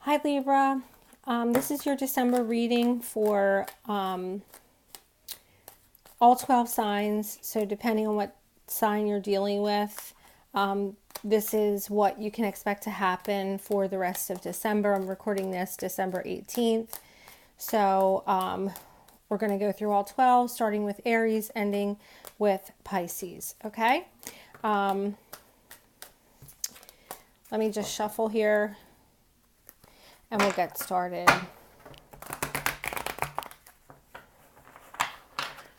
Hi Libra, this is your December reading for all 12 signs. So depending on what sign you're dealing with, this is what you can expect to happen for the rest of December. I'm recording this December 18th. So we're going to go through all 12, starting with Aries, ending with Pisces. Okay. Let me just shuffle here and we'll get started.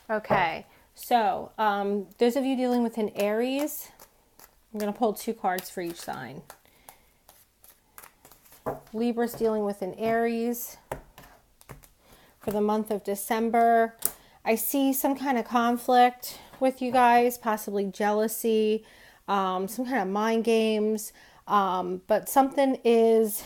Okay, so those of you dealing with an Aries, I'm going to pull 2 cards for each sign. Libra's dealing with an Aries for the month of December. I see some kind of conflict with you guys, possibly jealousy, some kind of mind games, but something is...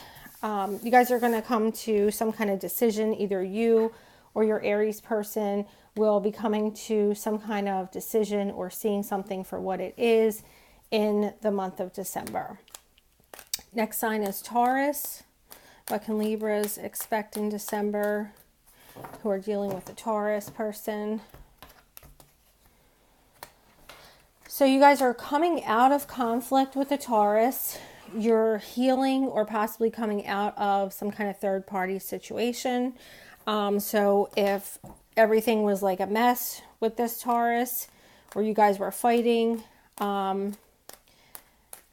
you guys are going to come to some kind of decision. Either you or your Aries person will be coming to some kind of decision or seeing something for what it is in the month of December. Next sign is Taurus. What can Libras expect in December who are dealing with a Taurus person? So you guys are coming out of conflict with a Taurus. You're healing or possibly coming out of some kind of third-party situation. So if everything was like a mess with this Taurus, or you guys were fighting,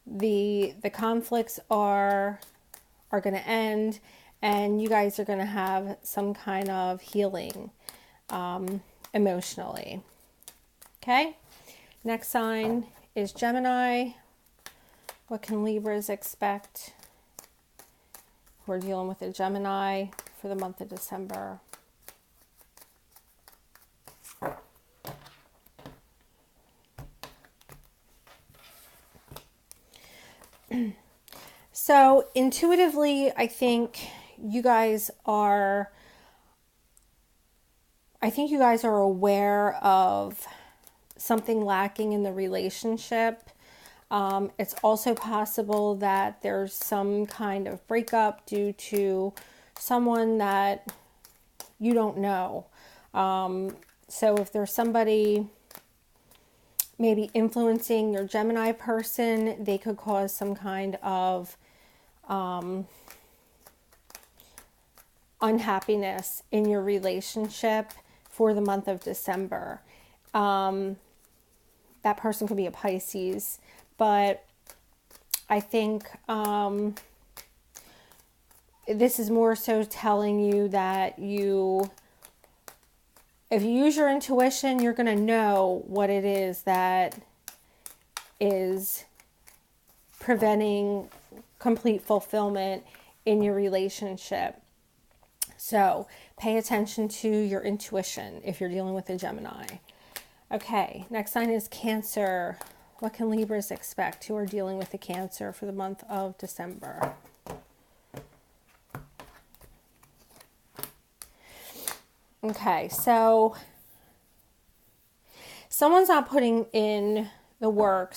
the conflicts are going to end, and you guys are going to have some kind of healing emotionally. Okay. Next sign is Gemini. What can Libras expect who are dealing with a Gemini for the month of December? So intuitively, I think you guys are aware of something lacking in the relationship. It's also possible that there's some kind of breakup due to someone that you don't know. So if there's somebody maybe influencing your Gemini person, they could cause some kind of unhappiness in your relationship for the month of December. That person could be a Pisces, but I think this is more so telling you that if you use your intuition, you're going to know what it is that is preventing complete fulfillment in your relationship. So pay attention to your intuition if you're dealing with a Gemini. Okay, next sign is Cancer. What can Libras expect who are dealing with the Cancer for the month of December? Okay, so someone's not putting in the work.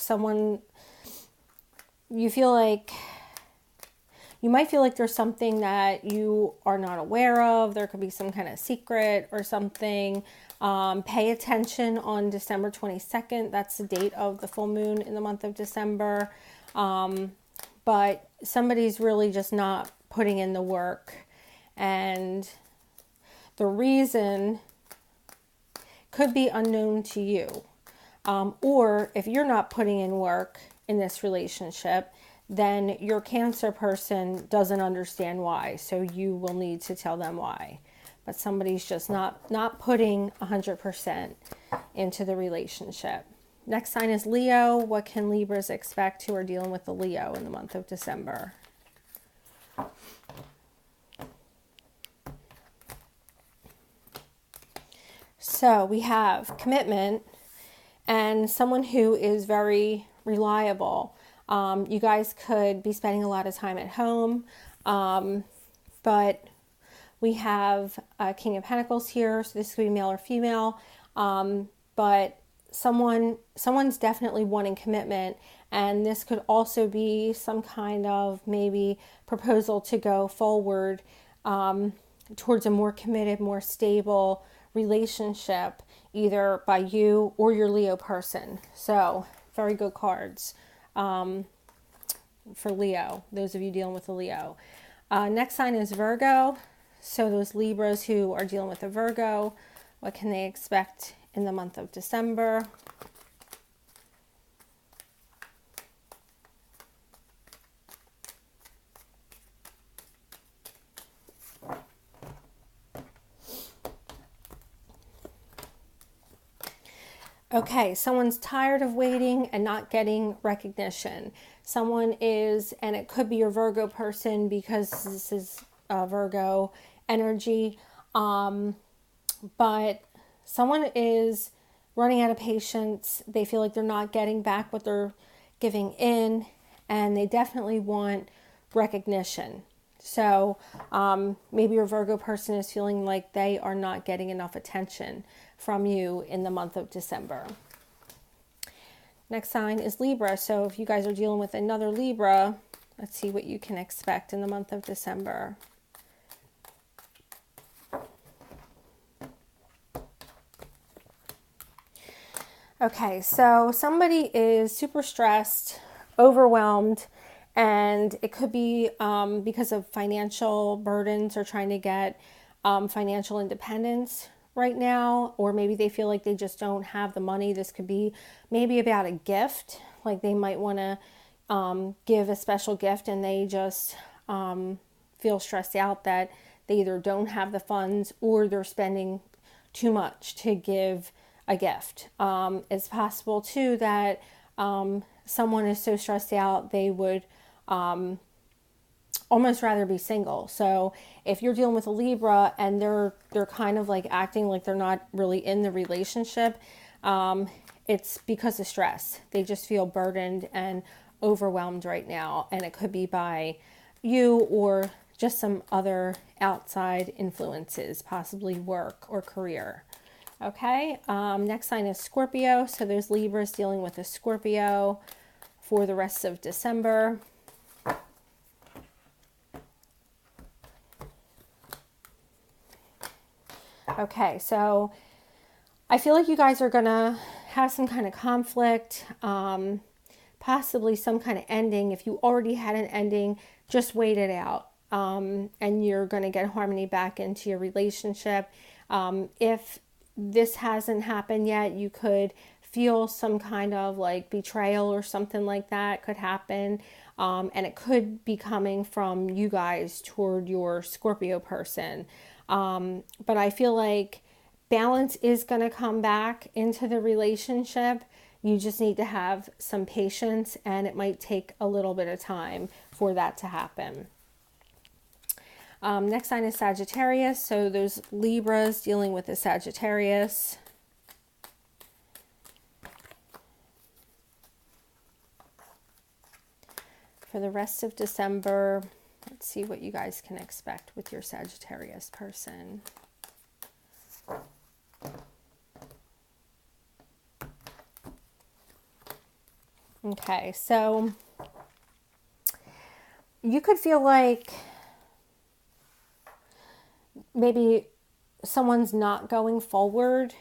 You might feel like there's something that you are not aware of. There could be some kind of secret or something. Pay attention on December 22nd. That's the date of the full moon in the month of December. But somebody's really just not putting in the work. And the reason could be unknown to you. Or if you're not putting in work in this relationship, then your Cancer person doesn't understand why. So you will need to tell them why. But somebody's just not putting 100% into the relationship. Next sign is Leo. What can Libras expect who are dealing with the Leo in the month of December? So we have commitment and someone who is very reliable. You guys could be spending a lot of time at home, but we have King of Pentacles here, so this could be male or female, but someone's definitely wanting commitment, and this could also be some kind of maybe proposal to go forward towards a more committed, more stable relationship, either by you or your Leo person. So very good cards for Leo, those of you dealing with a Leo. Next sign is Virgo. So those Libras who are dealing with a Virgo, what can they expect in the month of December? Okay, someone's tired of waiting and not getting recognition. Someone is, and it could be your Virgo person because this is Virgo energy, but someone is running out of patience. They feel like they're not getting back what they're giving in, and they definitely want recognition. So maybe your Virgo person is feeling like they are not getting enough attention from you in the month of December. Next sign is Libra. So if you guys are dealing with another Libra, let's see what you can expect in the month of December. Okay, so somebody is super stressed, overwhelmed, and it could be because of financial burdens or trying to get financial independence right now, or maybe they feel like they just don't have the money. This could be maybe about a gift, like they might want to give a special gift and they just feel stressed out that they either don't have the funds or they're spending too much to give a gift. It's possible too that someone is so stressed out they would almost rather be single. So if you're dealing with a Libra and they're kind of like acting like they're not really in the relationship, it's because of stress. They just feel burdened and overwhelmed right now, and it could be by you or just some other outside influences, possibly work or career. Okay, next sign is Scorpio. So there's Libras dealing with a Scorpio for the rest of December. Okay, so I feel like you guys are going to have some kind of conflict, possibly some kind of ending. If you already had an ending, just wait it out, and you're going to get harmony back into your relationship. If this hasn't happened yet, you could feel some kind of like betrayal or something like that could happen. And it could be coming from you guys toward your Scorpio person. But I feel like balance is going to come back into the relationship. You just need to have some patience, and it might take a little bit of time for that to happen. Next sign is Sagittarius. So those Libras dealing with the Sagittarius. For the rest of December, let's see what you guys can expect with your Sagittarius person. Okay, so you could feel like maybe someone's not going forward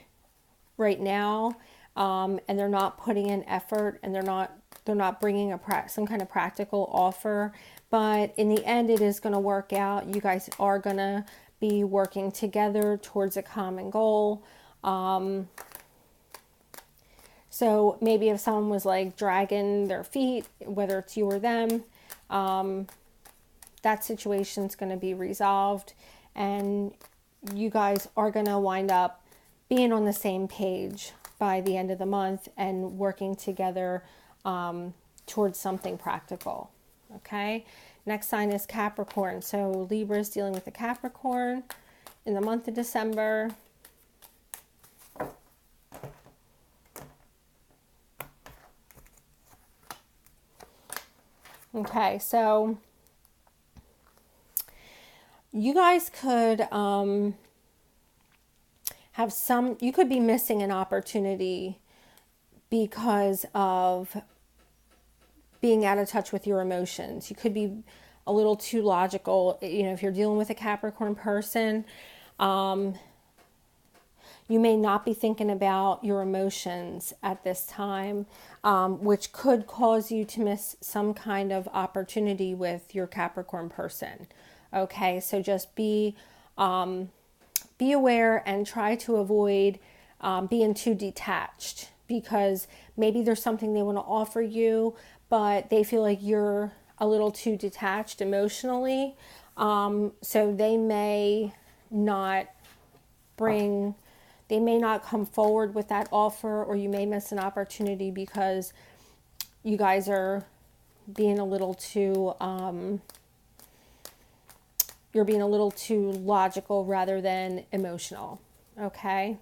right now, and they're not putting in effort, and they're not bringing some kind of practical offer. But in the end, it is going to work out. You guys are going to be working together towards a common goal. So maybe if someone was like dragging their feet, whether it's you or them, that situation's going to be resolved, and you guys are going to wind up being on the same page by the end of the month and working together towards something practical. Okay, next sign is Capricorn. So Libra is dealing with the Capricorn in the month of December. Okay, so you guys could you could be missing an opportunity because of being out of touch with your emotions. You could be a little too logical. You know, if you're dealing with a Capricorn person, you may not be thinking about your emotions at this time, which could cause you to miss some kind of opportunity with your Capricorn person. Okay, so just be aware and try to avoid being too detached, because maybe there's something they want to offer you, but they feel like you're a little too detached emotionally. So they may not come forward with that offer, or you may miss an opportunity because you guys are being a little too, you're being a little too logical rather than emotional. Okay.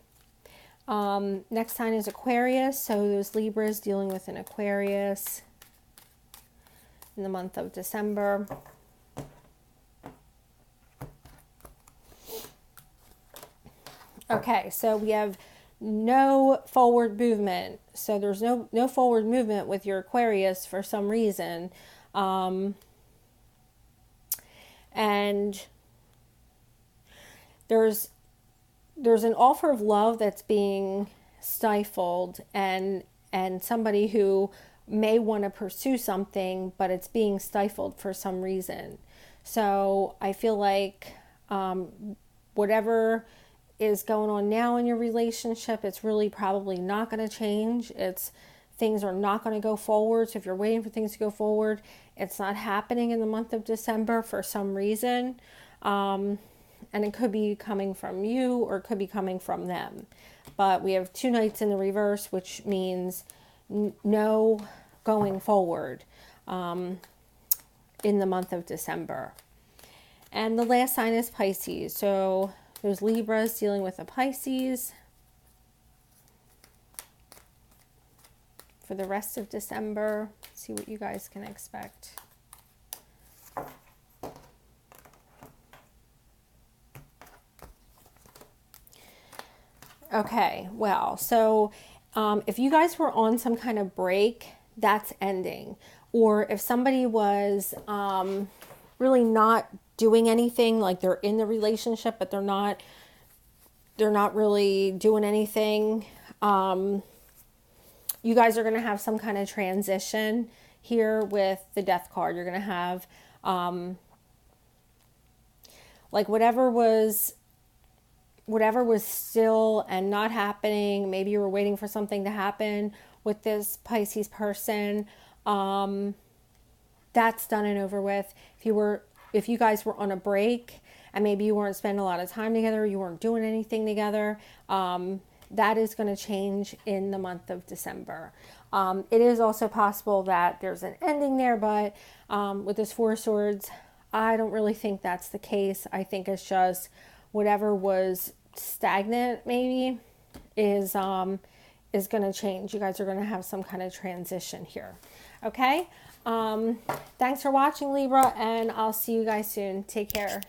Next sign is Aquarius. So those Libras dealing with an Aquarius in the month of December. Okay, so we have no forward movement. So there's no forward movement with your Aquarius for some reason. And there's an offer of love that's being stifled, and somebody who may want to pursue something, but it's being stifled for some reason. So I feel like whatever is going on now in your relationship, it's really probably not going to change. Things are not going to go forward. So if you're waiting for things to go forward, it's not happening in the month of December for some reason. And it could be coming from you, or it could be coming from them. But we have 2 knights in the reverse, which means no going forward in the month of December. And the last sign is Pisces. So there's Libras dealing with a Pisces for the rest of December. Let's see what you guys can expect. Okay, well, so if you guys were on some kind of break, that's ending. Or if somebody was really not doing anything, like they're in the relationship, but they're not really doing anything, you guys are going to have some kind of transition here with the Death card. You're going to have like whatever was still and not happening. Maybe you were waiting for something to happen with this Pisces person. That's done and over with. If you guys were on a break and maybe you weren't spending a lot of time together, you weren't doing anything together, that is going to change in the month of December. It is also possible that there's an ending there, but with this 4 of Swords, I don't really think that's the case. I think it's just whatever was stagnant maybe is going to change. You guys are going to have some kind of transition here. Okay. Thanks for watching, Libra, and I'll see you guys soon. Take care.